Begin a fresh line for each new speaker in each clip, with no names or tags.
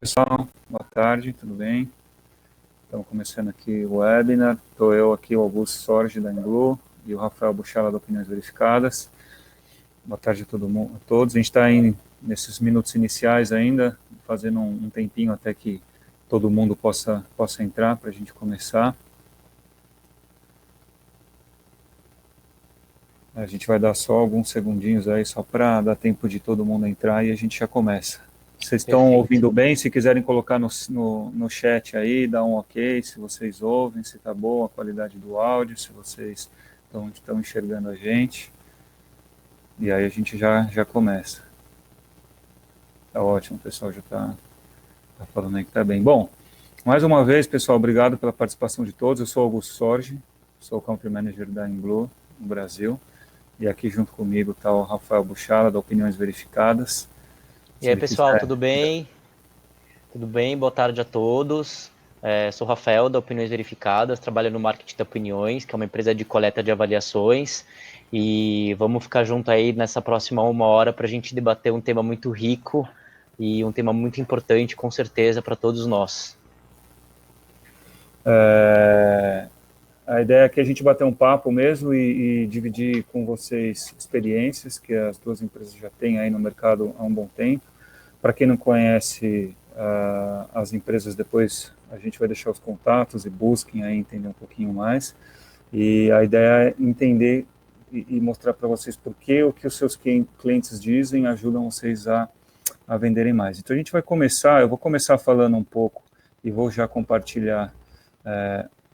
Pessoal, boa tarde, tudo bem? Estamos começando aqui o webinar. Estou eu aqui, o Augusto Sorge, da Englu, e o Rafael Buchala, da Opiniões Verificadas. Boa tarde a todo mundo, a todos. A gente está nesses minutos iniciais ainda, fazendo um tempinho até que todo mundo possa entrar para a gente começar. A gente vai dar só alguns segundinhos aí, só para dar tempo de todo mundo entrar e a gente já começa. Vocês estão ouvindo bem? Se quiserem colocar no chat aí, dá um ok, se vocês ouvem, se está boa a qualidade do áudio, se vocês estão enxergando a gente. E aí a gente já começa. Tá ótimo, o pessoal já tá falando aí que tá bem. Bom, mais uma vez, pessoal, obrigado pela participação de todos. Eu sou Augusto Sorge, sou o Country Manager da Englu, no Brasil. E aqui junto comigo está o Rafael Buchala, da Opiniões Verificadas.
E aí, pessoal, tudo bem? Tudo bem? Boa tarde a todos. Sou o Rafael, da Opiniões Verificadas, trabalho no Marketing da Opiniões, que é uma empresa de coleta de avaliações. E vamos ficar junto aí nessa próxima 1 hora para a gente debater um tema muito rico e um tema muito importante, com certeza, para todos nós.
A ideia é que a gente bater um papo mesmo e dividir com vocês experiências que as duas empresas já têm aí no mercado há um bom tempo. Para quem não conhece as empresas, depois a gente vai deixar os contatos e busquem aí entender um pouquinho mais. E a ideia é entender e mostrar para vocês por que o que os seus clientes dizem ajudam vocês a venderem mais. Então a gente vai começar, eu vou começar falando um pouco e vou já compartilhar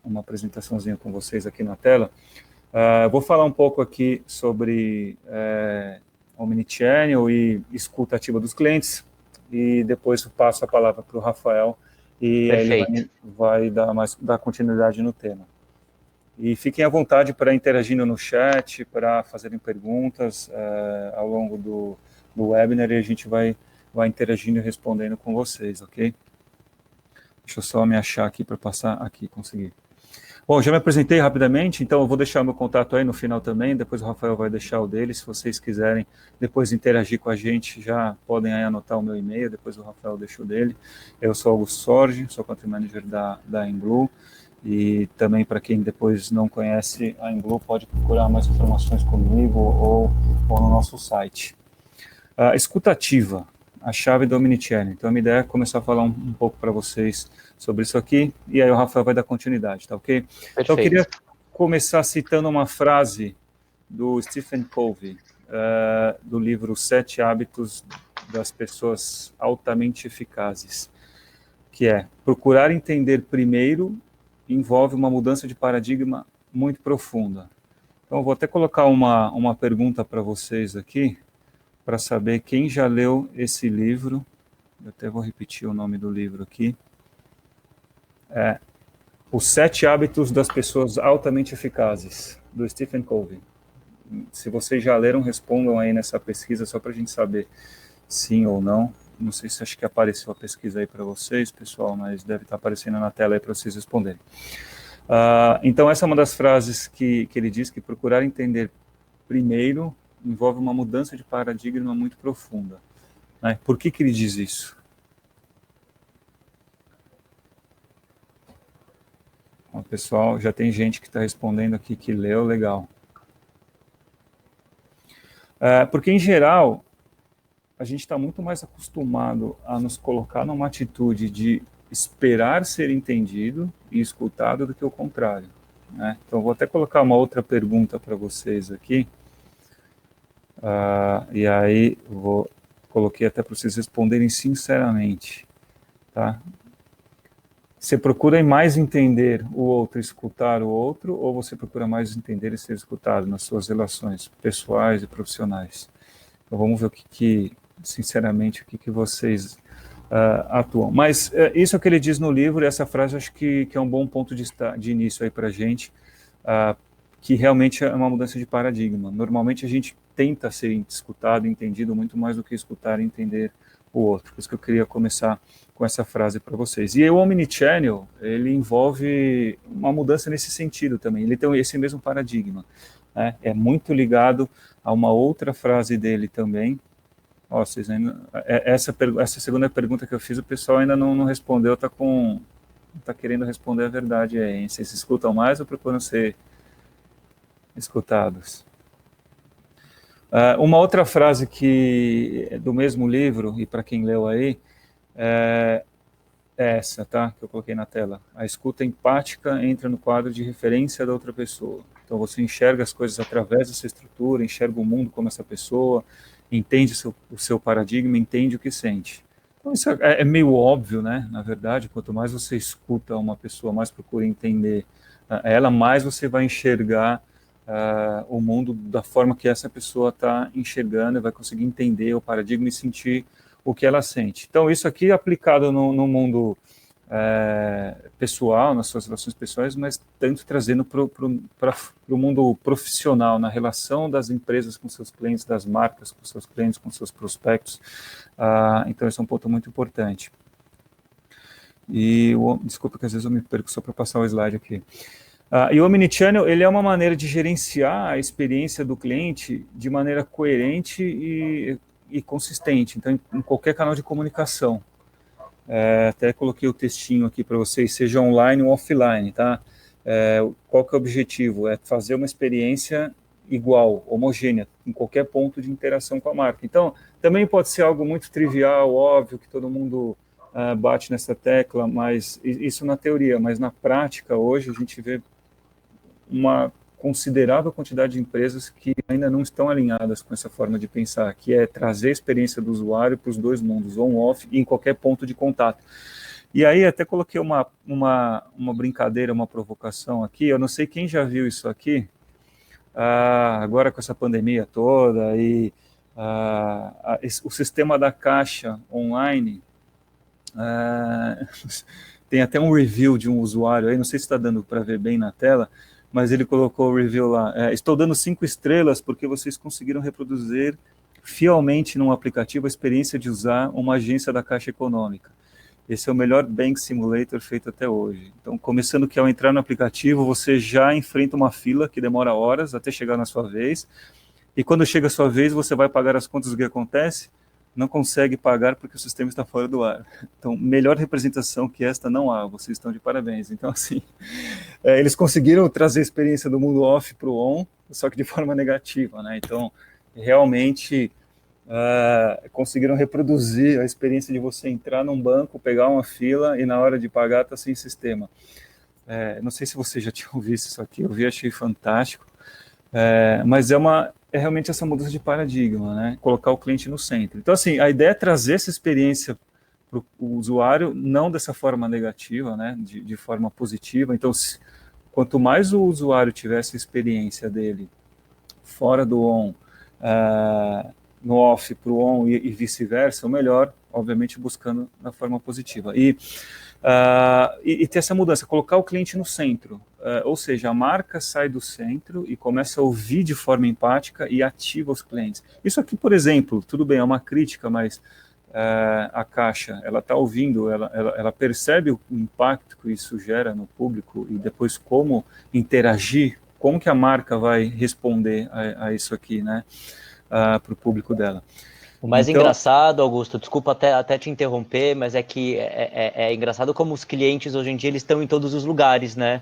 uma apresentaçãozinha com vocês aqui na tela. Vou falar um pouco aqui sobre Omnichannel e escuta ativa dos clientes, e depois eu passo a palavra para o Rafael, e ele vai dar continuidade no tema. E fiquem à vontade para interagir no chat, para fazerem perguntas ao longo do webinar, e a gente vai interagindo e respondendo com vocês, ok? Deixa eu só me achar aqui para passar aqui, conseguir. Bom, já me apresentei rapidamente, então eu vou deixar meu contato aí no final também, depois o Rafael vai deixar o dele, se vocês quiserem depois interagir com a gente, já podem aí anotar o meu e-mail, depois o Rafael deixa o dele. Eu sou Augusto Sorge, sou Country Manager da Englu, e também para quem depois não conhece a Englu, pode procurar mais informações comigo ou no nosso site. Escutativa, a chave do Omnichannel. Então a minha ideia é começar a falar um pouco para vocês sobre isso aqui, e aí o Rafael vai dar continuidade, tá ok?
Perfeito.
Então eu queria começar citando uma frase do Stephen Covey, do livro 7 Hábitos das Pessoas Altamente Eficazes, que é: procurar entender primeiro envolve uma mudança de paradigma muito profunda. Então eu vou até colocar uma pergunta para vocês aqui, para saber quem já leu esse livro. Eu até vou repetir o nome do livro aqui. Os 7 Hábitos das Pessoas Altamente Eficazes, do Stephen Covey. Se vocês já leram, respondam aí nessa pesquisa, só para a gente saber sim ou não. Não sei se acho que apareceu a pesquisa aí para vocês, pessoal, mas deve estar aparecendo na tela aí para vocês responderem. Então, essa é uma das frases que ele diz, que procurar entender primeiro envolve uma mudança de paradigma muito profunda. Né? Por que ele diz isso? Bom, pessoal, já tem gente que está respondendo aqui que leu, legal. Porque, em geral, a gente está muito mais acostumado a nos colocar numa atitude de esperar ser entendido e escutado do que o contrário. Né? Então, vou até colocar uma outra pergunta para vocês aqui. E aí, coloquei até para vocês responderem sinceramente. Tá? Você procura mais entender o outro, escutar o outro, ou você procura mais entender e ser escutado nas suas relações pessoais e profissionais? Então, vamos ver sinceramente, o que vocês atuam. Mas isso é o que ele diz no livro, e essa frase acho que é um bom ponto de início aí para a gente, que realmente é uma mudança de paradigma. Normalmente a gente tenta ser escutado e entendido muito mais do que escutar e entender o outro. Por isso que eu queria começar com essa frase para vocês. E o Omnichannel, ele envolve uma mudança nesse sentido também. Ele tem esse mesmo paradigma. Né? É muito ligado a uma outra frase dele também, Ó, vocês ainda, essa segunda pergunta que eu fiz, o pessoal ainda não respondeu, tá querendo responder a verdade aí, hein? Vocês escutam mais ou procuram ser escutados? Uma outra frase que do mesmo livro, e para quem leu aí, é essa, tá? Que eu coloquei na tela. A escuta empática entra no quadro de referência da outra pessoa. Então você enxerga as coisas através dessa estrutura, enxerga o mundo como essa pessoa, entende o seu paradigma, entende o que sente. Então isso é meio óbvio, né? Na verdade, quanto mais você escuta uma pessoa, mais procura entender ela, mais você vai enxergar o mundo da forma que essa pessoa está enxergando e vai conseguir entender o paradigma e sentir o que ela sente. Então, isso aqui é aplicado no mundo pessoal, nas suas relações pessoais, mas tanto trazendo para o mundo profissional, na relação das empresas com seus clientes, das marcas com seus clientes, com seus prospectos. Então, esse é um ponto muito importante. Desculpa que às vezes eu me perco só para passar o slide aqui. E o Omnichannel, ele é uma maneira de gerenciar a experiência do cliente de maneira coerente e consistente, então em qualquer canal de comunicação. Até coloquei o textinho aqui para vocês, seja online ou offline, tá? Qual que é o objetivo? É fazer uma experiência igual, homogênea, em qualquer ponto de interação com a marca. Então, também pode ser algo muito trivial, óbvio, que todo mundo bate nessa tecla, mas isso na teoria, mas na prática, hoje, a gente vê uma considerável quantidade de empresas que ainda não estão alinhadas com essa forma de pensar, que é trazer a experiência do usuário para os dois mundos, on-off e em qualquer ponto de contato. E aí até coloquei uma brincadeira, uma provocação aqui, eu não sei quem já viu isso aqui, agora com essa pandemia toda, e o sistema da caixa online, tem até um review de um usuário aí, não sei se está dando para ver bem na tela, mas ele colocou o review lá. Estou dando 5 estrelas porque vocês conseguiram reproduzir fielmente num aplicativo a experiência de usar uma agência da Caixa Econômica. Esse é o melhor Bank Simulator feito até hoje. Então, começando que ao entrar no aplicativo, você já enfrenta uma fila que demora horas até chegar na sua vez, e quando chega a sua vez, você vai pagar as contas, o que acontece? Não consegue pagar porque o sistema está fora do ar. Então, melhor representação que esta não há, vocês estão de parabéns. Então, assim, eles conseguiram trazer a experiência do mundo off para o on, só que de forma negativa, né? Então, realmente conseguiram reproduzir a experiência de você entrar num banco, pegar uma fila e na hora de pagar está sem sistema. Não sei se você já tinha visto isso aqui, eu vi, achei fantástico, mas é realmente essa mudança de paradigma, né? Colocar o cliente no centro. Então, assim, a ideia é trazer essa experiência para o usuário, não dessa forma negativa, né? De forma positiva. Então, quanto mais o usuário tiver essa experiência dele fora do on, no off para o on e vice-versa, o melhor, obviamente, buscando na forma positiva. E ter essa mudança, colocar o cliente no centro, ou seja, a marca sai do centro e começa a ouvir de forma empática e ativa os clientes. Isso aqui, por exemplo, tudo bem, é uma crítica, mas a Caixa, ela está ouvindo, ela percebe o impacto que isso gera no público e depois como interagir, como que a marca vai responder a isso aqui, né, para o público dela.
O mais engraçado, Augusto, desculpa até te interromper, mas é que é engraçado como os clientes hoje em dia eles estão em todos os lugares, né?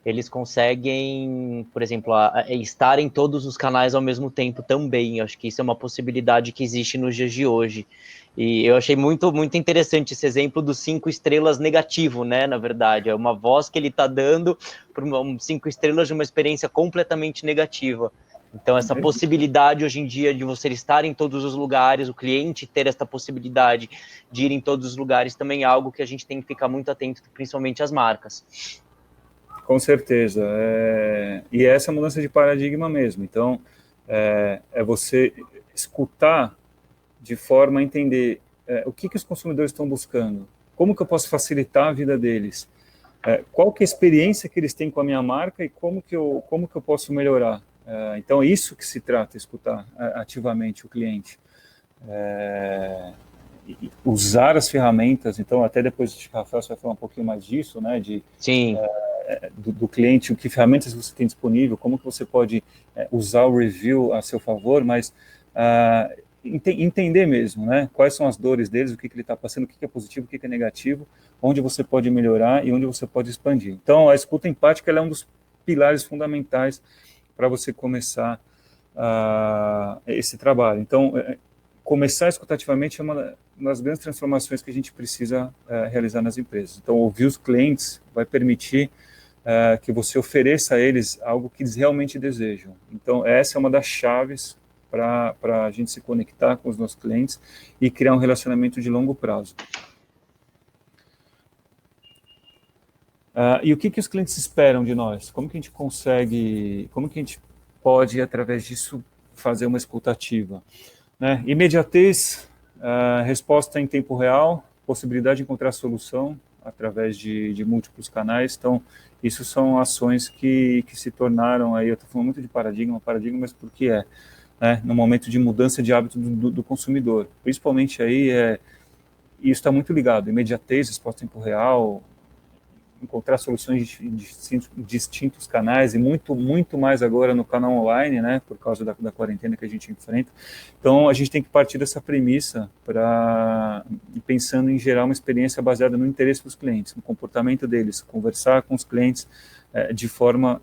Eles conseguem, por exemplo, estar em todos os canais ao mesmo tempo também. Eu acho que isso é uma possibilidade que existe nos dias de hoje. E eu achei muito, muito interessante esse exemplo dos 5 estrelas negativo, né? Na verdade, é uma voz que ele está dando por 5 estrelas de uma experiência completamente negativa. Então, essa possibilidade hoje em dia de você estar em todos os lugares, o cliente ter essa possibilidade de ir em todos os lugares, também é algo que a gente tem que ficar muito atento, principalmente as marcas.
Com certeza. E essa mudança de paradigma mesmo. Então, é você escutar de forma a entender o que os consumidores estão buscando, como que eu posso facilitar a vida deles, qual que é a experiência que eles têm com a minha marca e como que eu posso melhorar. Então, é isso que se trata, escutar ativamente o cliente. Usar as ferramentas, então, até depois o Rafael vai falar um pouquinho mais disso, né,
Sim.
Do cliente, que ferramentas você tem disponível, como que você pode usar o review a seu favor, mas entender mesmo, né? Quais são as dores deles, o que ele está passando, o que é positivo, o que é negativo, onde você pode melhorar e onde você pode expandir. Então, a escuta empática ela é um dos pilares fundamentais para você começar esse trabalho. Então, começar escutativamente é uma das grandes transformações que a gente precisa realizar nas empresas. Então, ouvir os clientes vai permitir que você ofereça a eles algo que eles realmente desejam. Então, essa é uma das chaves para a gente se conectar com os nossos clientes e criar um relacionamento de longo prazo. E o que os clientes esperam de nós? Como que a gente consegue, como que a gente pode, através disso, fazer uma escuta ativa? Né? Imediatez, resposta em tempo real, possibilidade de encontrar solução através de múltiplos canais. Então, isso são ações que se tornaram, aí eu estou falando muito de paradigma, mas por que é? Né? No momento de mudança de hábito do consumidor. Principalmente aí, isso está muito ligado, imediatez, resposta em tempo real, encontrar soluções em distintos canais e muito mais agora no canal online, né, por causa da quarentena que a gente enfrenta. Então, a gente tem que partir dessa premissa pensando em gerar uma experiência baseada no interesse dos clientes, no comportamento deles, conversar com os clientes de forma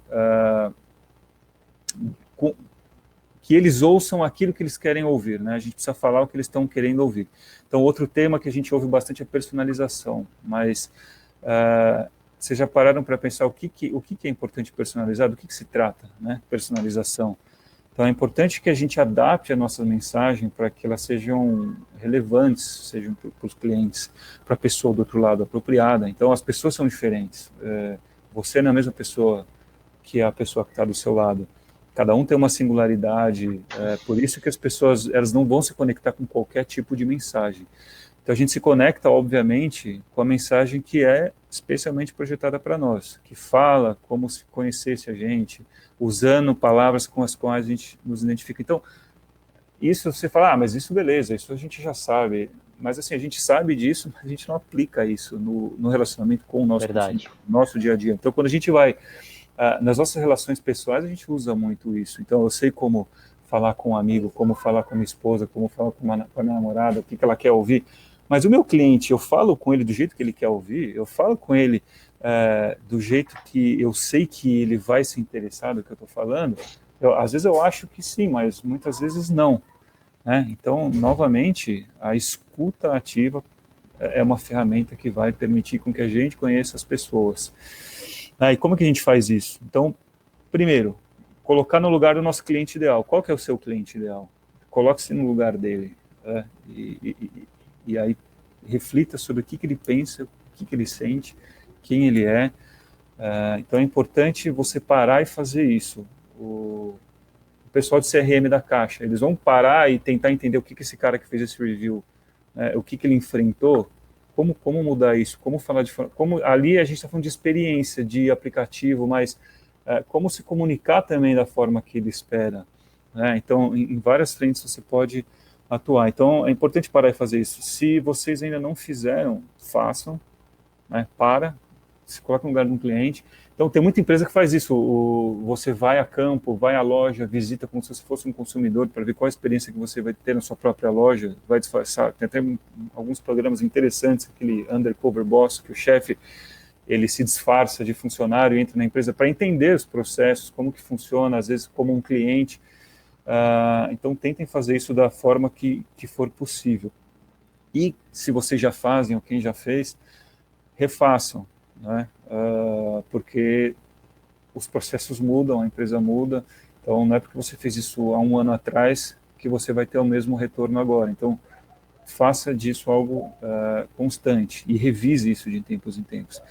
que eles ouçam aquilo que eles querem ouvir, né? A gente precisa falar o que eles estão querendo ouvir. Então, outro tema que a gente ouve bastante é personalização, mas vocês já pararam para pensar o que é importante personalizar, do que se trata, né? Personalização. Então, é importante que a gente adapte a nossa mensagem para que elas sejam relevantes, sejam para os clientes, para a pessoa do outro lado apropriada. Então, as pessoas são diferentes. Você não é a mesma pessoa que a pessoa que está do seu lado. Cada um tem uma singularidade, por isso que as pessoas elas não vão se conectar com qualquer tipo de mensagem. Então a gente se conecta, obviamente, com a mensagem que é especialmente projetada para nós, que fala como se conhecesse a gente, usando palavras com as quais a gente nos identifica. Então, isso você fala, mas isso beleza, isso a gente já sabe. Mas assim, a gente sabe disso, mas a gente não aplica isso no relacionamento com o nosso dia a dia. Então, quando a gente vai nas nossas relações pessoais, a gente usa muito isso. Então, eu sei como falar com um amigo, como falar com a minha esposa, como falar com a minha namorada, o que ela quer ouvir. Mas o meu cliente, eu falo com ele do jeito que ele quer ouvir, eu falo com ele do jeito que eu sei que ele vai se interessar do que eu estou falando. Às vezes eu acho que sim, mas muitas vezes não. Né? Então, novamente, a escuta ativa é uma ferramenta que vai permitir com que a gente conheça as pessoas. E como que a gente faz isso? Então, primeiro, colocar no lugar do nosso cliente ideal. Qual que é o seu cliente ideal? Coloque-se no lugar dele. E aí reflita sobre o que ele pensa, o que ele sente, quem ele é. Então é importante você parar e fazer isso. O pessoal de CRM da Caixa, eles vão parar e tentar entender o que esse cara que fez esse review, o que ele enfrentou, como mudar isso, como falar de forma... Ali a gente está falando de experiência, de aplicativo, mas como se comunicar também da forma que ele espera. Né? Então, em várias frentes você pode atuar. Então, é importante parar e fazer isso. Se vocês ainda não fizeram, façam. Né? Se coloca no lugar de um cliente. Então, tem muita empresa que faz isso. Você vai a campo, vai à loja, visita como se você fosse um consumidor para ver qual a experiência que você vai ter na sua própria loja, vai disfarçar. Tem até alguns programas interessantes, aquele Undercover Boss, que o chefe ele se disfarça de funcionário e entra na empresa para entender os processos, como que funciona, às vezes como um cliente. Então, tentem fazer isso da forma que for possível. E, se vocês já fazem, ou quem já fez, refaçam, né? Porque os processos mudam, a empresa muda, então não é porque você fez isso há um ano atrás que você vai ter o mesmo retorno agora. Então, faça disso algo constante e revise isso de tempos em tempos.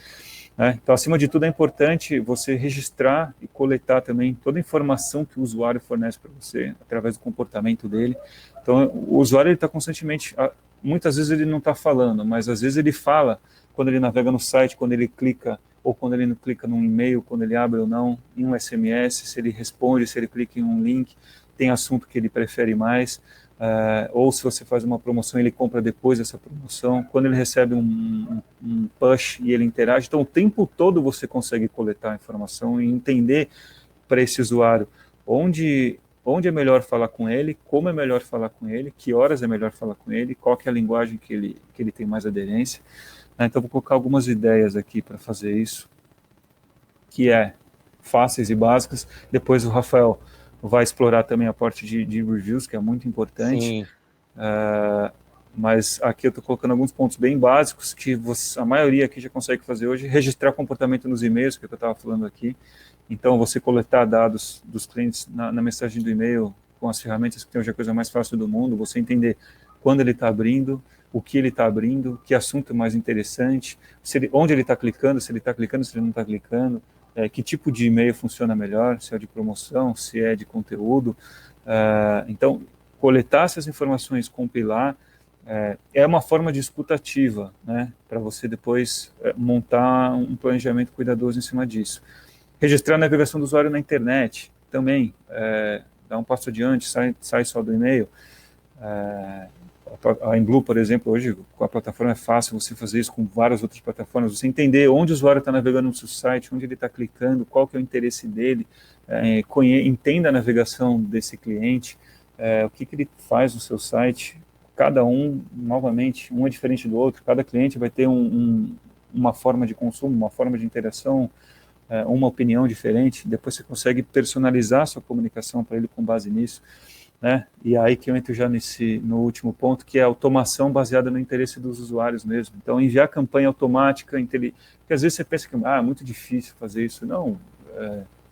Então, acima de tudo, é importante você registrar e coletar também toda a informação que o usuário fornece para você, através do comportamento dele. Então, o usuário está constantemente, muitas vezes ele não está falando, mas às vezes ele fala quando ele navega no site, quando ele clica, ou quando ele não clica num e-mail, quando ele abre ou não, em um SMS, se ele responde, se ele clica em um link, tem assunto que ele prefere mais, ou se você faz uma promoção, ele compra depois dessa promoção, quando ele recebe um push e ele interage. Então, o tempo todo você consegue coletar informação e entender para esse usuário onde onde é melhor falar com ele, como é melhor falar com ele, que horas é melhor falar com ele, qual que é a linguagem que ele tem mais aderência. Então, vou colocar algumas ideias aqui para fazer isso, que é fáceis e básicas. Depois o Rafael vai explorar também a parte de reviews, que é muito importante. Mas aqui eu estou colocando alguns pontos bem básicos que a maioria aqui já consegue fazer hoje. Registrar comportamento nos e-mails, que é o que eu estava falando aqui. Então, você coletar dados dos clientes na mensagem do e-mail com as ferramentas que tem hoje a coisa mais fácil do mundo, você entender quando ele está abrindo, o que ele está abrindo, que assunto é mais interessante, onde ele está clicando, se ele não está clicando, que tipo de e-mail funciona melhor, se é de promoção, se é de conteúdo. Então, coletar essas informações, compilar, é uma forma de escuta ativa, né, para você depois montar um planejamento cuidadoso em cima disso. Registrar a navegação do usuário na internet, também, dá um passo adiante, sai só do e-mail. A Inblue, por exemplo, hoje com a plataforma é fácil você fazer isso com várias outras plataformas, você entender onde o usuário está navegando no seu site, onde ele está clicando, qual que é o interesse dele, entenda a navegação desse cliente, o que ele faz no seu site. Cada um, novamente, um é diferente do outro, cada cliente vai ter uma forma de consumo, uma forma de interação, uma opinião diferente. Depois você consegue personalizar a sua comunicação para ele com base nisso, né? E aí que eu entro já no último ponto, que é a automação baseada no interesse dos usuários mesmo. Então, enviar campanha automática, porque às vezes você pensa que é muito difícil fazer isso. Não,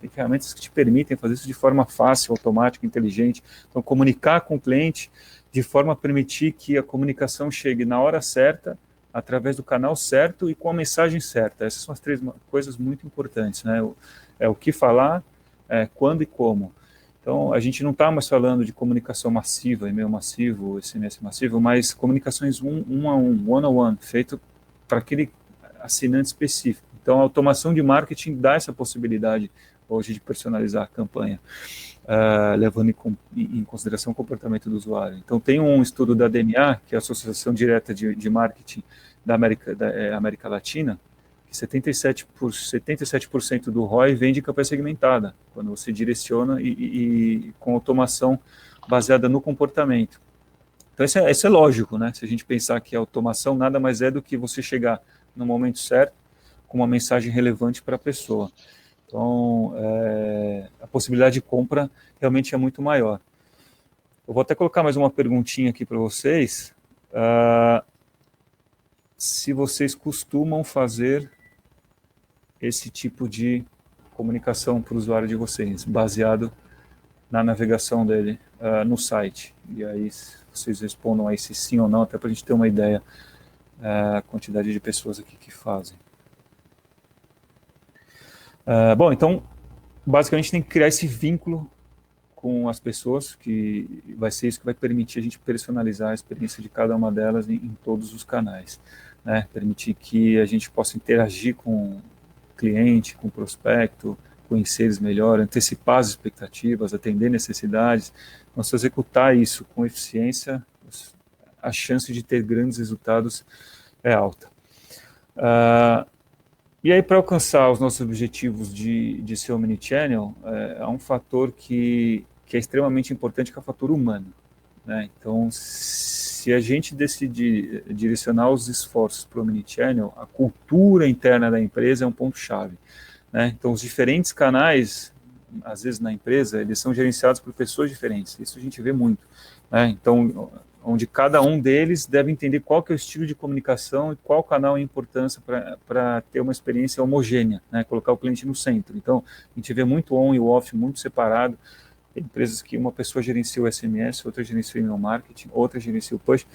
tem ferramentas que te permitem fazer isso de forma fácil, automática, inteligente. Então, comunicar com o cliente de forma a permitir que a comunicação chegue na hora certa, através do canal certo e com a mensagem certa. Essas são as 3 coisas muito importantes, né? O que falar, quando e como. Então, a gente não está mais falando de comunicação massiva, e-mail massivo, SMS massivo, mas comunicações one-on-one, feito para aquele assinante específico. Então, a automação de marketing dá essa possibilidade hoje de personalizar a campanha, levando em consideração o comportamento do usuário. Então, tem um estudo da DMA, que é a Associação Direta de Marketing da América Latina, que 77% do ROI vem de campanha segmentada, quando você direciona e com automação baseada no comportamento. Então, isso é lógico, né? Se a gente pensar que a automação nada mais é do que você chegar no momento certo, com uma mensagem relevante para a pessoa. Então, a possibilidade de compra realmente é muito maior. Eu vou até colocar mais uma perguntinha aqui para vocês. Se vocês costumam fazer esse tipo de comunicação para o usuário de vocês, baseado na navegação dele no site. E aí vocês respondam aí se sim ou não, até para a gente ter uma ideia a quantidade de pessoas aqui que fazem. Bom, então, basicamente tem que criar esse vínculo com as pessoas, que vai ser isso que vai permitir a gente personalizar a experiência de cada uma delas em todos os canais, né? Permitir que a gente possa interagir com o cliente, com o prospecto, conhecer eles melhor, antecipar as expectativas, atender necessidades. Então, se executar isso com eficiência, a chance de ter grandes resultados é alta. E aí, para alcançar os nossos objetivos de ser omnichannel, há um fator que é extremamente importante, que é o fator humano, né? Então, se a gente decidir direcionar os esforços para o omnichannel, a cultura interna da empresa é um ponto-chave, né? Então, os diferentes canais, às vezes na empresa, eles são gerenciados por pessoas diferentes. Isso a gente vê muito, né? Então, onde cada um deles deve entender qual que é o estilo de comunicação e qual canal é a importância para ter uma experiência homogênea, né? Colocar o cliente no centro. Então, a gente vê muito on e off, muito separado. Tem empresas que uma pessoa gerencia o SMS, outra gerencia o email marketing, outra gerencia o push,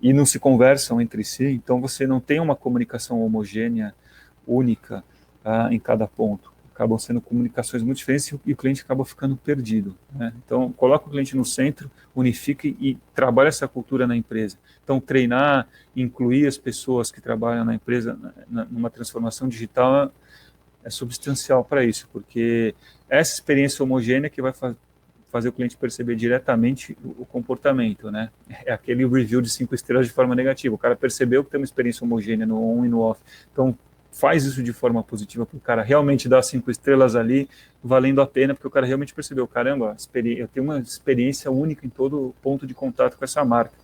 e não se conversam entre si. Então, você não tem uma comunicação homogênea, única, em cada ponto. Acabam sendo comunicações muito diferentes e o cliente acaba ficando perdido, né? Então, coloca o cliente no centro, unifique e trabalha essa cultura na empresa. Então, treinar, incluir as pessoas que trabalham na empresa numa transformação digital é substancial para isso, porque essa experiência homogênea que vai fazer o cliente perceber diretamente o comportamento, né? É aquele review de 5 estrelas de forma negativa. O cara percebeu que tem uma experiência homogênea no on e no off. Então, faz isso de forma positiva para o cara realmente dar 5 estrelas ali, valendo a pena, porque o cara realmente percebeu, caramba, eu tenho uma experiência única em todo ponto de contato com essa marca.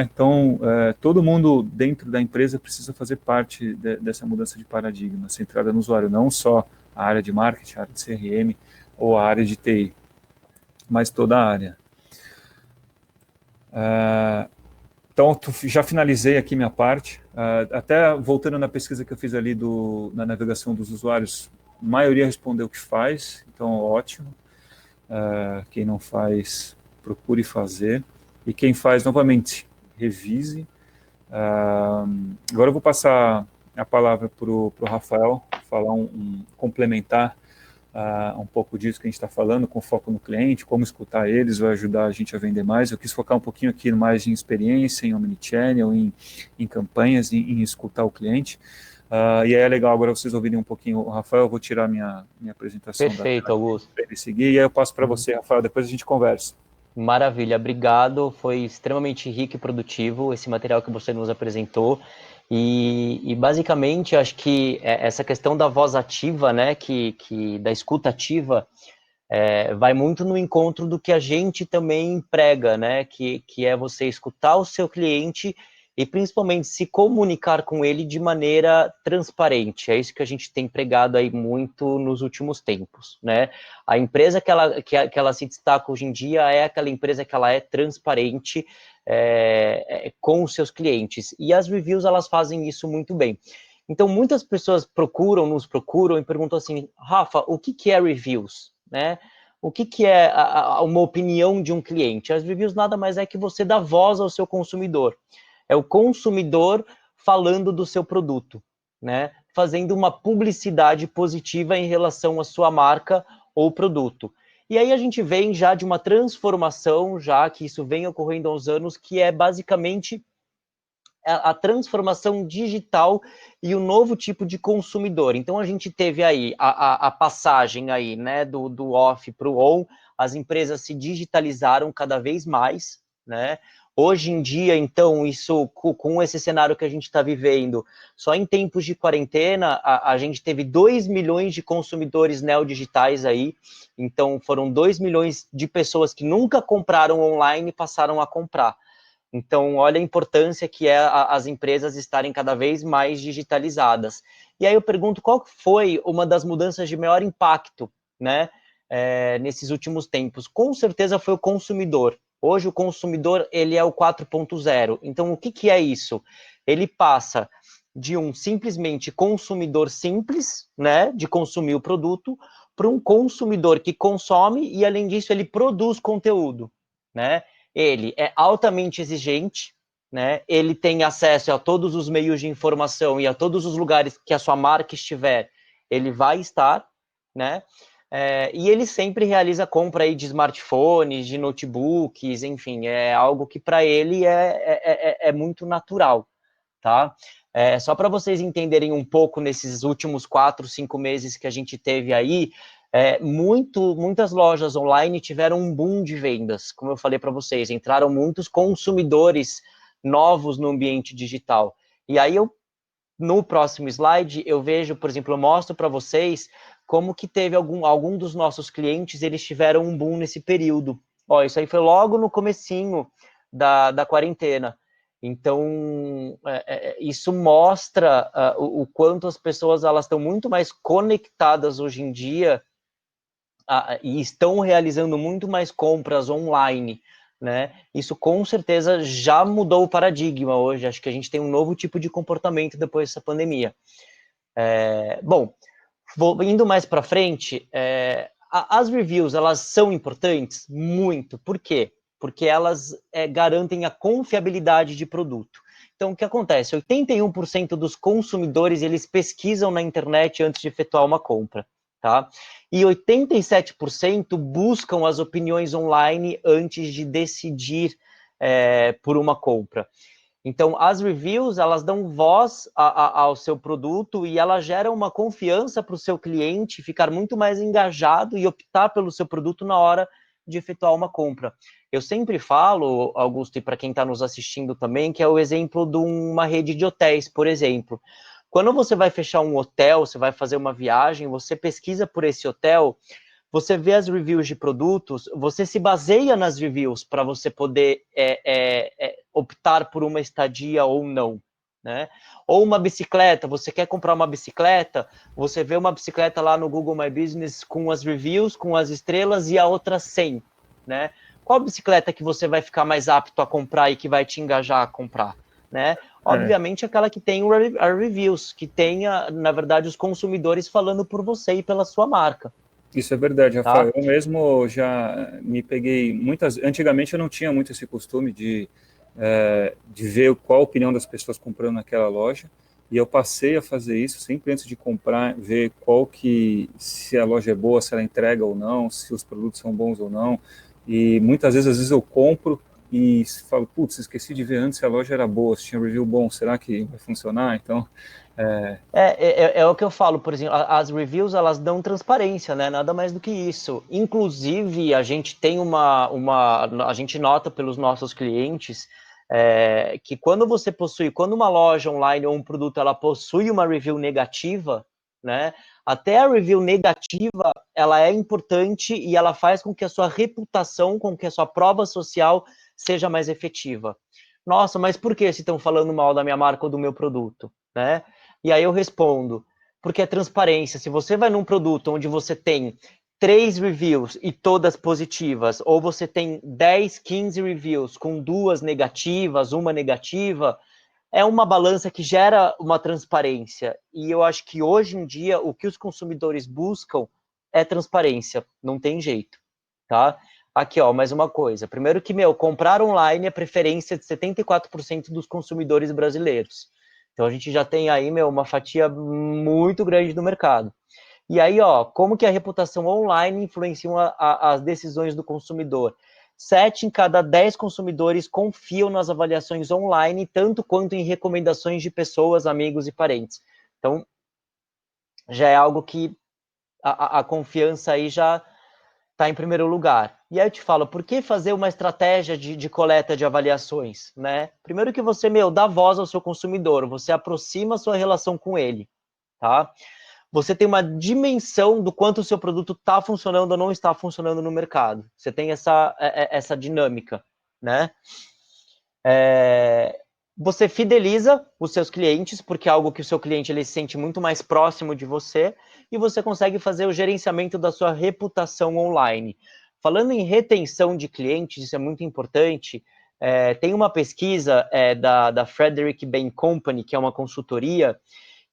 Então, todo mundo dentro da empresa precisa fazer parte dessa mudança de paradigma, centrada no usuário, não só a área de marketing, a área de CRM ou a área de TI, mas toda a área. Então, já finalizei aqui minha parte. Até voltando na pesquisa que eu fiz ali na navegação dos usuários, a maioria respondeu que faz, então ótimo. Quem não faz, procure fazer. E quem faz, novamente, revise. Agora eu vou passar a palavra para o Rafael, falar complementar um pouco disso que a gente está falando, com foco no cliente, como escutar eles, vai ajudar a gente a vender mais. Eu quis focar um pouquinho aqui mais em experiência, em omnichannel, em campanhas, em escutar o cliente. E aí é legal agora vocês ouvirem um pouquinho o Rafael, eu vou tirar minha apresentação.
Perfeito, Augusto.
Para ele seguir, e aí eu passo para você, Rafael, depois a gente conversa.
Maravilha, obrigado. Foi extremamente rico e produtivo esse material que você nos apresentou. E basicamente, acho que essa questão da voz ativa, né, da escuta ativa, vai muito no encontro do que a gente também prega, né, que é você escutar o seu cliente e principalmente se comunicar com ele de maneira transparente. É isso que a gente tem pregado aí muito nos últimos tempos, né? A empresa que ela se destaca hoje em dia é aquela empresa que ela é transparente com os seus clientes. E as reviews, elas fazem isso muito bem. Então, muitas pessoas nos procuram e perguntam assim, Rafa, o que é reviews, né? O que é uma opinião de um cliente? As reviews nada mais é que você dá voz ao seu consumidor. É o consumidor falando do seu produto, né? Fazendo uma publicidade positiva em relação à sua marca ou produto. E aí a gente vem já de uma transformação, já que isso vem ocorrendo há uns anos, que é basicamente a transformação digital e o novo tipo de consumidor. Então a gente teve aí a passagem aí, né, do off para o on, as empresas se digitalizaram cada vez mais, né? Hoje em dia, então, isso com esse cenário que a gente está vivendo, só em tempos de quarentena, a gente teve 2 milhões de consumidores neodigitais aí, então foram 2 milhões de pessoas que nunca compraram online e passaram a comprar. Então, olha a importância que é as empresas estarem cada vez mais digitalizadas. E aí eu pergunto, qual foi uma das mudanças de maior impacto, né, nesses últimos tempos? Com certeza foi o consumidor. Hoje o consumidor, ele é o 4.0. Então, o que é isso? Ele passa de um simplesmente consumidor simples, né, de consumir o produto, para um consumidor que consome e, além disso, ele produz conteúdo, né? Ele é altamente exigente, né? Ele tem acesso a todos os meios de informação e a todos os lugares que a sua marca estiver, ele vai estar, né? E ele sempre realiza compra aí de smartphones, de notebooks, enfim, é algo que para ele é muito natural, tá? Só para vocês entenderem um pouco nesses últimos 4, 5 meses que a gente teve aí, muitas lojas online tiveram um boom de vendas, como eu falei para vocês, entraram muitos consumidores novos no ambiente digital. E aí no próximo slide, eu vejo, por exemplo, eu mostro para vocês como que teve algum dos nossos clientes, eles tiveram um boom nesse período. Ó, isso aí foi logo no comecinho da quarentena. Então, isso mostra o quanto as pessoas elas estão muito mais conectadas hoje em dia e estão realizando muito mais compras online, né? Isso com certeza já mudou o paradigma hoje. Acho que a gente tem um novo tipo de comportamento depois dessa pandemia. Bom, indo mais para frente, as reviews, elas são importantes? Muito. Por quê? Porque elas garantem a confiabilidade de produto. Então, o que acontece? 81% dos consumidores, eles pesquisam na internet antes de efetuar uma compra, tá? E 87% buscam as opiniões online antes de decidir por uma compra. Então, as reviews, elas dão voz ao seu produto e ela gera uma confiança para o seu cliente ficar muito mais engajado e optar pelo seu produto na hora de efetuar uma compra. Eu sempre falo, Augusto, e para quem está nos assistindo também, que é o exemplo de uma rede de hotéis, por exemplo. Quando você vai fechar um hotel, você vai fazer uma viagem, você pesquisa por esse hotel, você vê as reviews de produtos, você se baseia nas reviews para você poder optar por uma estadia ou não, né? Ou uma bicicleta, você quer comprar uma bicicleta, você vê uma bicicleta lá no Google My Business com as reviews, com as estrelas e a outra sem, né? Qual bicicleta que você vai ficar mais apto a comprar e que vai te engajar a comprar, né? Obviamente aquela que tem a reviews, que tenha, na verdade, os consumidores falando por você e pela sua marca.
Isso é verdade, Rafael.
Tá?
Eu mesmo já me peguei muitas. Antigamente eu não tinha muito esse costume de ver qual a opinião das pessoas comprando naquela loja. E eu passei a fazer isso sempre antes de comprar, ver se a loja é boa, se ela entrega ou não, se os produtos são bons ou não. E muitas vezes, às vezes eu compro e falo, putz, esqueci de ver antes se a loja era boa, se tinha review bom, será que vai funcionar? Então,
é o que eu falo, por exemplo, as reviews, elas dão transparência, né? Nada mais do que isso. Inclusive, a gente tem a gente nota pelos nossos clientes que quando uma loja online ou um produto, ela possui uma review negativa, né? Até a review negativa, ela é importante e ela faz com que a sua reputação, com que a sua prova social seja mais efetiva. Nossa, mas por que se estão falando mal da minha marca ou do meu produto, né? E aí eu respondo, porque é transparência. Se você vai num produto onde você tem 3 reviews e todas positivas, ou você tem 10, 15 reviews com 2 negativas, uma negativa, é uma balança que gera uma transparência. E eu acho que hoje em dia o que os consumidores buscam é transparência, não tem jeito, tá? Aqui, ó, mais uma coisa. Primeiro que, comprar online é preferência de 74% dos consumidores brasileiros. Então, a gente já tem aí, uma fatia muito grande do mercado. E aí, ó, como que a reputação online influencia as decisões do consumidor? 7 em cada 10 consumidores confiam nas avaliações online, tanto quanto em recomendações de pessoas, amigos e parentes. Então, já é algo que a confiança aí já está em primeiro lugar. E aí eu te falo, por que fazer uma estratégia de coleta de avaliações, né? Primeiro que você, dá voz ao seu consumidor, você aproxima a sua relação com ele, tá? Você tem uma dimensão do quanto o seu produto está funcionando ou não está funcionando no mercado. Você tem essa dinâmica, né? Você fideliza os seus clientes, porque é algo que o seu cliente ele se sente muito mais próximo de você, e você consegue fazer o gerenciamento da sua reputação online. Falando em retenção de clientes, isso é muito importante. Tem uma pesquisa da Frederick Bain Company, que é uma consultoria,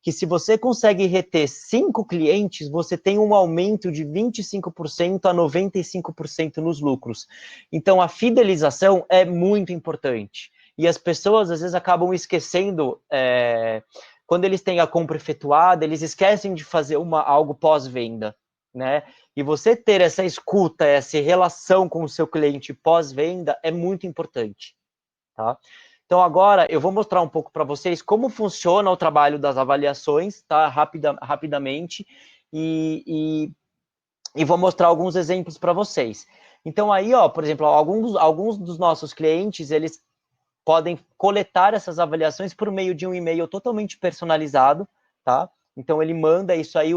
que se você consegue reter 5 clientes, você tem um aumento de 25% a 95% nos lucros. Então, a fidelização é muito importante. E as pessoas, às vezes, acabam esquecendo, quando eles têm a compra efetuada, eles esquecem de fazer algo pós-venda, né? E você ter essa escuta, essa relação com o seu cliente pós-venda é muito importante, tá? Então, agora eu vou mostrar um pouco para vocês como funciona o trabalho das avaliações, tá? Rapidamente, e vou mostrar alguns exemplos para vocês. Então, aí, ó, por exemplo, alguns dos nossos clientes, eles podem coletar essas avaliações por meio de um e-mail totalmente personalizado, tá? Então, ele manda isso aí,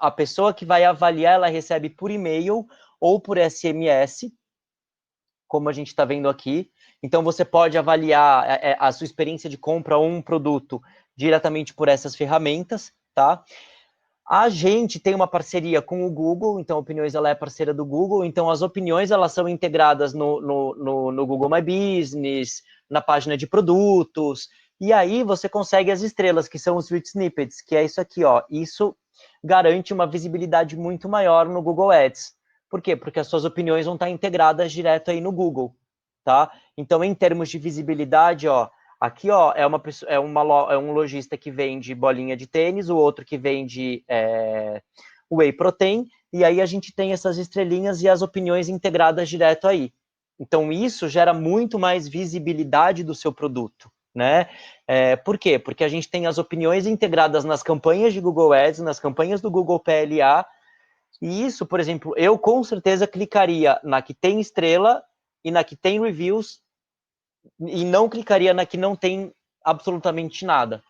a pessoa que vai avaliar, ela recebe por e-mail ou por SMS, como a gente está vendo aqui. Então, você pode avaliar a sua experiência de compra ou um produto diretamente por essas ferramentas, tá? A gente tem uma parceria com o Google, então a Opiniões ela é parceira do Google, então as opiniões elas são integradas no Google My Business, na página de produtos, e aí você consegue as estrelas, que são os Rich Snippets, que é isso aqui, ó. Isso garante uma visibilidade muito maior no Google Ads. Por quê? Porque as suas opiniões vão estar integradas direto aí no Google, tá? Então, em termos de visibilidade, ó, aqui, ó, é um lojista que vende bolinha de tênis, o outro que vende whey protein, e aí a gente tem essas estrelinhas e as opiniões integradas direto aí. Então, isso gera muito mais visibilidade do seu produto, né? Por quê? Porque a gente tem as opiniões integradas nas campanhas de Google Ads, nas campanhas do Google PLA, e isso, por exemplo, eu com certeza clicaria na que tem estrela e na que tem reviews, e não clicaria na que não tem absolutamente nada,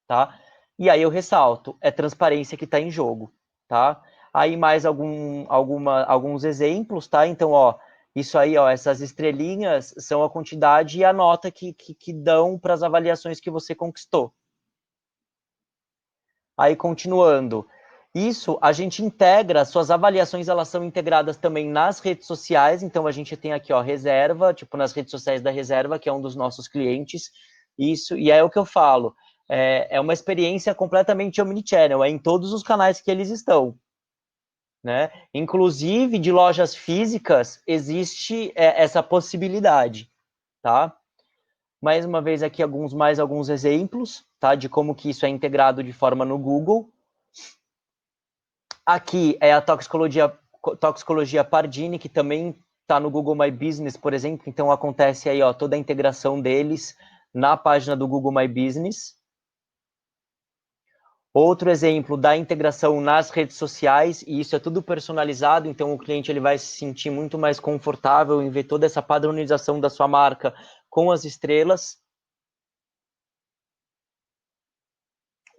tá? E aí eu ressalto, é transparência que está em jogo, tá? Aí mais alguns exemplos, tá? Então, ó, isso aí, ó, essas estrelinhas são a quantidade e a nota que dão para as avaliações que você conquistou. Aí, continuando, isso a gente integra, suas avaliações elas são integradas também nas redes sociais, então a gente tem aqui, ó, reserva, tipo nas redes sociais da reserva, que é um dos nossos clientes, isso, e é o que eu falo, é uma experiência completamente omnichannel, é em todos os canais que eles estão, né? Inclusive de lojas físicas existe essa possibilidade, tá? Mais uma vez aqui mais alguns exemplos, tá? De como que isso é integrado de forma no Google. Aqui é a toxicologia Pardini, que também está no Google My Business, por exemplo. Então acontece aí, ó, toda a integração deles na página do Google My Business. Outro exemplo da integração nas redes sociais, e isso é tudo personalizado, então o cliente ele vai se sentir muito mais confortável em ver toda essa padronização da sua marca com as estrelas.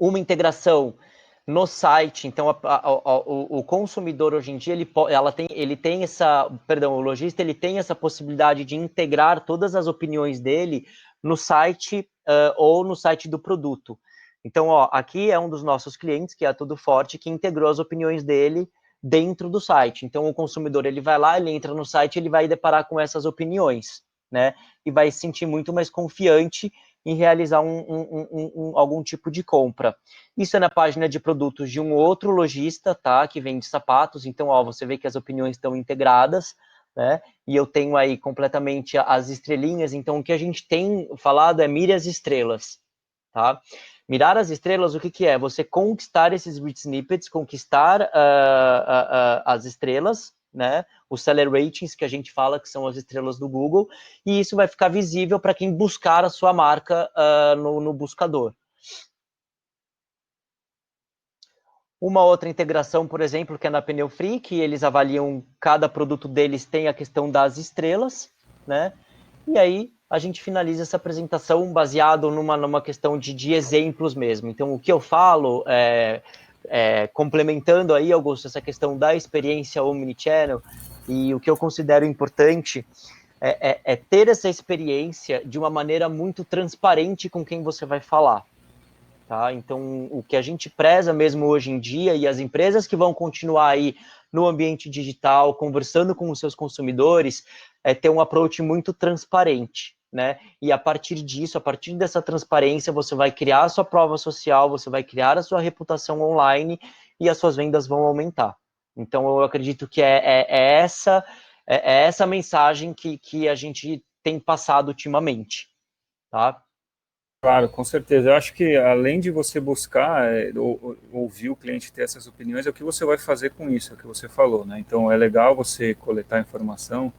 Uma integração no site, então o consumidor hoje em dia o lojista ele tem essa possibilidade de integrar todas as opiniões dele no site ou no site do produto. Então, ó, aqui é um dos nossos clientes, que é a Tudo Forte, que integrou as opiniões dele dentro do site. Então, o consumidor ele vai lá, ele entra no site, ele vai deparar com essas opiniões, né? E vai se sentir muito mais confiante em realizar algum tipo de compra. Isso é na página de produtos de um outro lojista, tá? Que vende sapatos. Então, ó, você vê que as opiniões estão integradas, né? E eu tenho aí completamente as estrelinhas. Então, o que a gente tem falado é mire as estrelas, tá? Mirar as estrelas, o que que é? Você conquistar esses rich snippets, conquistar as estrelas, né? Os seller ratings que a gente fala que são as estrelas do Google, e isso vai ficar visível para quem buscar a sua marca no buscador. Uma outra integração, por exemplo, que é na Pneu Free, que eles avaliam cada produto deles tem a questão das estrelas, né? E aí a gente finaliza essa apresentação baseado numa questão de exemplos mesmo. Então, o que eu falo, complementando aí, Augusto, essa questão da experiência omnichannel, e o que eu considero importante é ter essa experiência de uma maneira muito transparente com quem você vai falar. Tá? Então, o que a gente preza mesmo hoje em dia, e as empresas que vão continuar aí no ambiente digital, conversando com os seus consumidores, é ter um approach muito transparente, né? E a partir disso, a partir dessa transparência, você vai criar a sua prova social, você vai criar a sua reputação online e as suas vendas vão aumentar. Então, eu acredito que é essa mensagem que a gente tem passado ultimamente, tá?
Claro, com certeza. Eu acho que além de você buscar ouvir o cliente ter essas opiniões, é o que você vai fazer com isso, é o que você falou, né? Então é legal você coletar informação,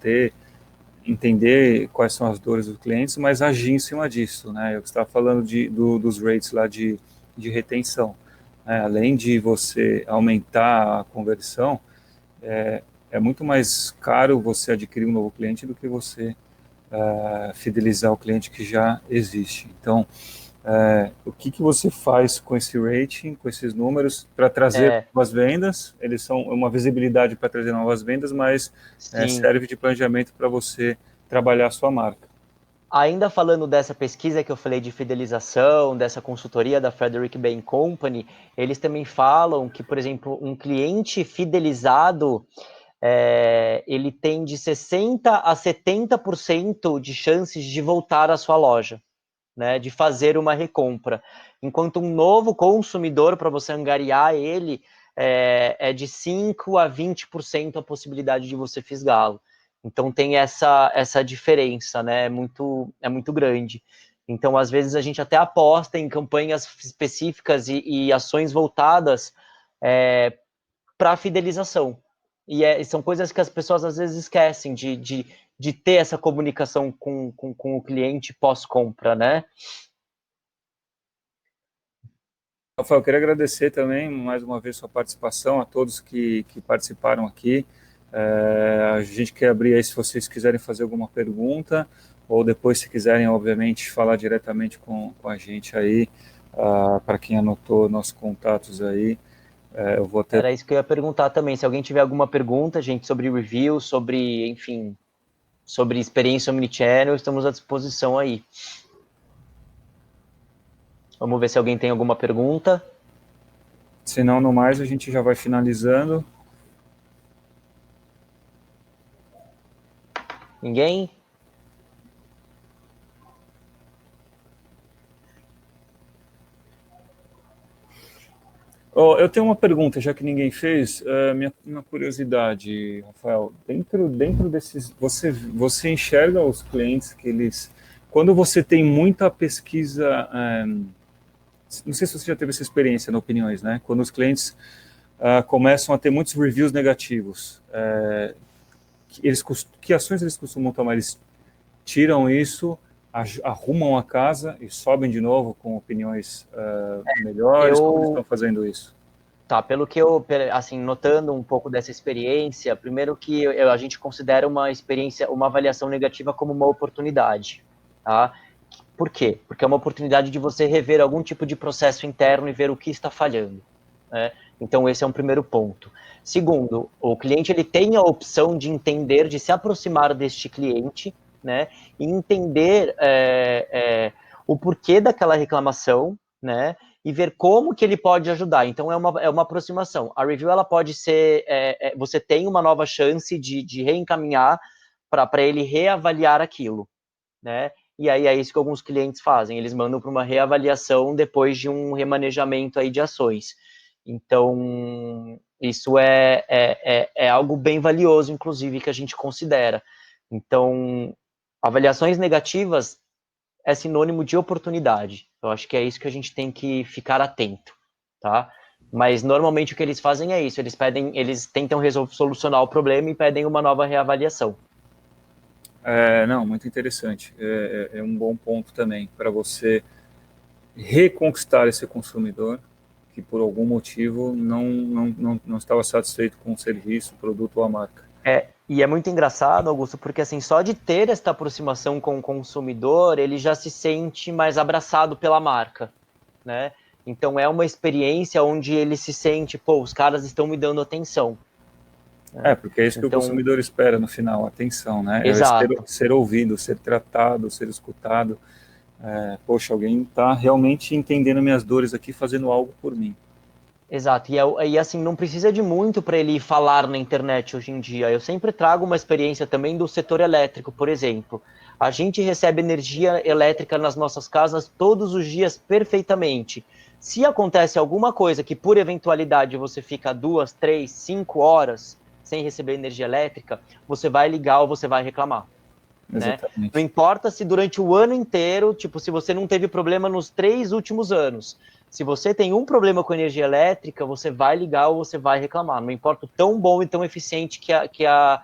entender quais são as dores dos clientes, mas agir em cima disso, né? Eu estava falando dos rates lá de retenção, né? Além de você aumentar a conversão, é muito mais caro você adquirir um novo cliente do que você fidelizar o cliente que já existe. Então, o que você faz com esse rating, com esses números, para trazer novas vendas? Eles são uma visibilidade para trazer novas vendas, mas serve de planejamento para você trabalhar a sua marca.
Ainda falando dessa pesquisa que eu falei de fidelização, dessa consultoria da Frederick Bain Company, eles também falam que, por exemplo, um cliente fidelizado, ele tem de 60% a 70% de chances de voltar à sua loja, né, de fazer uma recompra. Enquanto um novo consumidor, para você angariar ele, é de 5% a 20% a possibilidade de você fisgá-lo. Então tem essa diferença, né? É muito grande. Então, às vezes, a gente até aposta em campanhas específicas e ações voltadas para fidelização. E são coisas que as pessoas às vezes esquecem de ter essa comunicação com o cliente pós-compra, né?
Rafael, eu queria agradecer também mais uma vez sua participação, a todos que participaram aqui. A gente quer abrir aí se vocês quiserem fazer alguma pergunta, ou depois, se quiserem, obviamente, falar diretamente com a gente aí, para quem anotou nossos contatos aí. Eu vou até...
Era isso que eu ia perguntar também. Se alguém tiver alguma pergunta, gente, sobre review, sobre, enfim, sobre experiência omnichannel, estamos à disposição aí. Vamos ver se alguém tem alguma pergunta.
Se não, no mais, a gente já vai finalizando.
Ninguém?
Oh, eu tenho uma pergunta, já que ninguém fez. Minha curiosidade, Rafael, dentro desses, você enxerga os clientes que eles, quando você tem muita pesquisa, não sei se você já teve essa experiência na Opiniões, né? Quando os clientes começam a ter muitos reviews negativos, que ações eles costumam tomar? Eles tiram isso, arrumam a casa e sobem de novo com opiniões melhores? Como eles estão
Eu,
fazendo isso?
tá, pelo que eu, assim, notando um pouco dessa experiência, primeiro que a gente considera uma experiência, uma avaliação negativa como uma oportunidade, tá? Por quê? Porque é uma oportunidade de você rever algum tipo de processo interno e ver o que está falhando, né? Então esse é um primeiro ponto. Segundo, o cliente ele tem a opção de entender, de se aproximar deste cliente, né? E entender o porquê daquela reclamação, né? E ver como que ele pode ajudar. Então é uma aproximação. A review ela pode ser, você tem uma nova chance de reencaminhar para ele reavaliar aquilo, né? E aí é isso que alguns clientes fazem, eles mandam para uma reavaliação depois de um remanejamento aí de ações. Então, isso é algo bem valioso, inclusive, que a gente considera. Então, avaliações negativas é sinônimo de oportunidade. Eu acho que é isso que a gente tem que ficar atento, tá? Mas normalmente o que eles fazem é isso, eles tentam solucionar o problema e pedem uma nova reavaliação.
Não, muito interessante. É um bom ponto também para você reconquistar esse consumidor que por algum motivo não estava satisfeito com o serviço, o produto ou a marca.
E é muito engraçado, Augusto, porque assim, só de ter esta aproximação com o consumidor, ele já se sente mais abraçado pela marca, né? Então é uma experiência onde ele se sente, pô, os caras estão me dando atenção, né?
Porque é isso que o
Então,
consumidor espera no final, atenção, né? É
exato,
ser ouvido, ser tratado, ser escutado. Poxa, alguém está realmente entendendo minhas dores aqui, fazendo algo por mim.
exato. E assim, não precisa de muito para ele falar na internet hoje em dia. Eu sempre trago uma experiência também do setor elétrico, por exemplo. A gente recebe energia elétrica nas nossas casas todos os dias perfeitamente. Se acontece alguma coisa que, por eventualidade, você fica 2, 3, 5 horas sem receber energia elétrica, você vai ligar ou você vai reclamar, né? Não
Exatamente.
importa se durante o ano inteiro, tipo, se você não teve problema nos 3 últimos anos. Se você tem um problema com energia elétrica, você vai ligar ou você vai reclamar. Não importa o tão bom e tão eficiente que a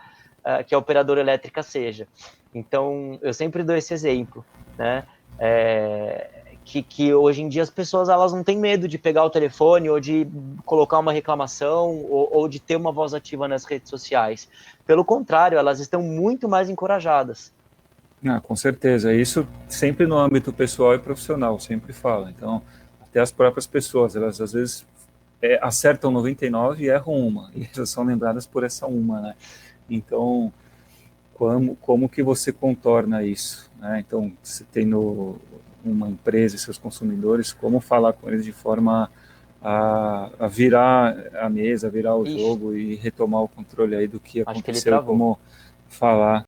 operadora elétrica seja. Então, eu sempre dou esse exemplo, né? Que hoje em dia as pessoas elas não têm medo de pegar o telefone ou de colocar uma reclamação ou de ter uma voz ativa nas redes sociais. Pelo contrário, elas estão muito mais encorajadas.
Com certeza. Isso sempre no âmbito pessoal e profissional, sempre fala. Então, até as próprias pessoas, elas às vezes acertam 99 e erram uma, e elas são lembradas por essa uma, né? Então, como que você contorna isso, né? Então, você tem uma empresa e seus consumidores, como falar com eles de forma a virar a mesa, virar o
Ixi,
jogo e retomar o controle aí do que
acho que ele
aconteceu e
travou.
como falar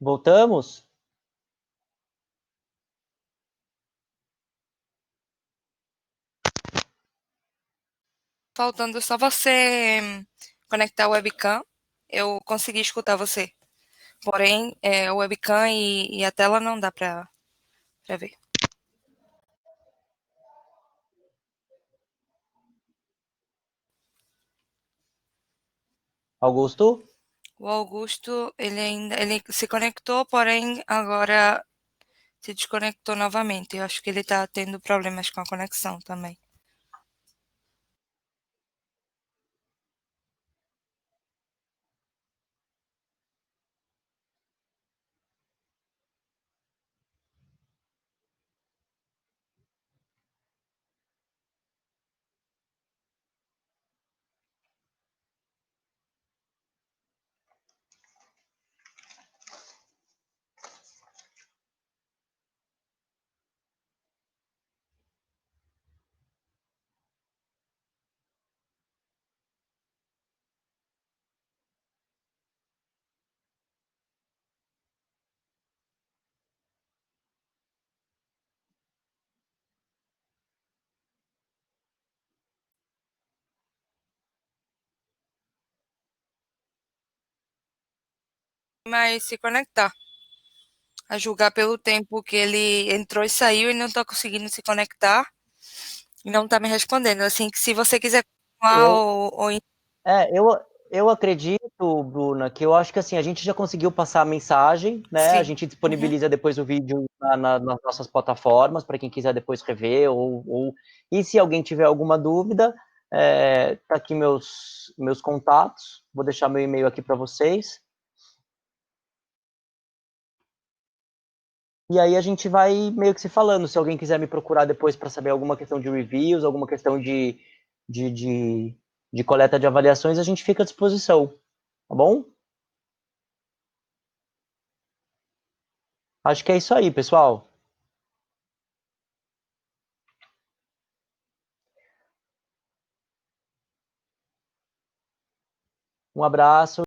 Voltamos?
Faltando só você conectar o webcam, eu consegui escutar você. Porém, o webcam e a tela não dá para ver.
Augusto?
O Augusto, ele se conectou, porém agora se desconectou novamente. Eu acho que ele está tendo problemas com a conexão também. Mas se conectar. A julgar pelo tempo que ele entrou e saiu e não está conseguindo se conectar e não está me respondendo. Assim, que se você quiser continuar
Eu,
ou
é, eu, eu acredito, Bruna, que eu acho que assim, a gente já conseguiu passar a mensagem, né? A
sim.
gente
Uhum.
disponibiliza depois o vídeo nas nossas plataformas, para quem quiser depois rever, e se alguém tiver alguma dúvida, tá aqui meus contatos, vou deixar meu e-mail aqui para vocês. E aí a gente vai meio que se falando. Se alguém quiser me procurar depois para saber alguma questão de reviews, alguma questão de, de, de coleta de avaliações, a gente fica à disposição, tá bom? Acho que é isso aí, pessoal. Um abraço.